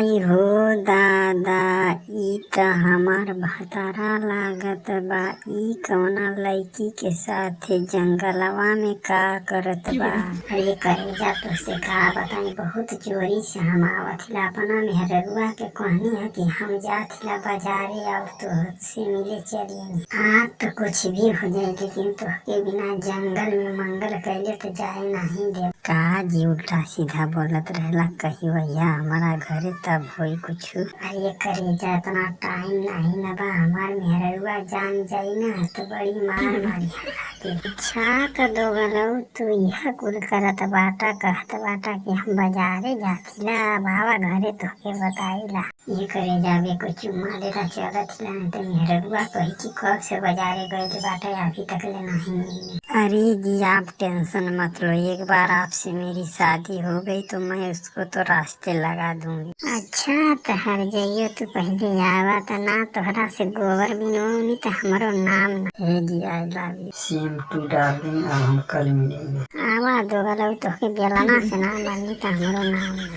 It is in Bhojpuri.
आई हो दादा, ई त हमार भतारा लागत बा। ई कवना लईकी के साथे जंगलवा में का करत बा। अरे करेजा तोसे का बताई, बहुत जोरी से हम आवथिला अपना मेहररुआ के कहनी है कि हम जाथिला बाजारे और तुहसे मिले चलिए। हाँ तो कुछ भी हो जाए, लेकिन तुहके बिना जंगल में मंगल कैले तो जाए नहीं दे। का जी उल्टा सीधा बोलत रहेला, कही भैया हमारा घरे तब होई कुछ। अरे करेजा इतना टाइम नहीं न बा, हमार मेहररुआ जान जाई ना तो बड़ी मार मारी हल्ला। अच्छा तो दोगलऊ तू यह कुल करत बाटा, कहत बाटा कि हम बाजारे जाथिला, बाबा घरे तोहके बताईला। ये करेजा बे कुछ चुम्मा देता चलत हिला, नहीं तो मेहररुआ कही कि कब से बाजारे गए बाटा अभी तक ले नहीं। अरे जी आप टेंशन मत लो, एक बार आपसे मेरी शादी हो गई तो मैं उसको तो रास्ते लगा दूंगी। अच्छा तो हर जाइयो तू पहले आवा तो ना तोहरा से गोबर बिनवाऊनी तो हमारो नाम ना। हे जी I love you. Same to darling, अब हम कल मिलेंगे। आवा दोगलऊ तोहके बेलना से ना मारनी तो हमारो नाम ना।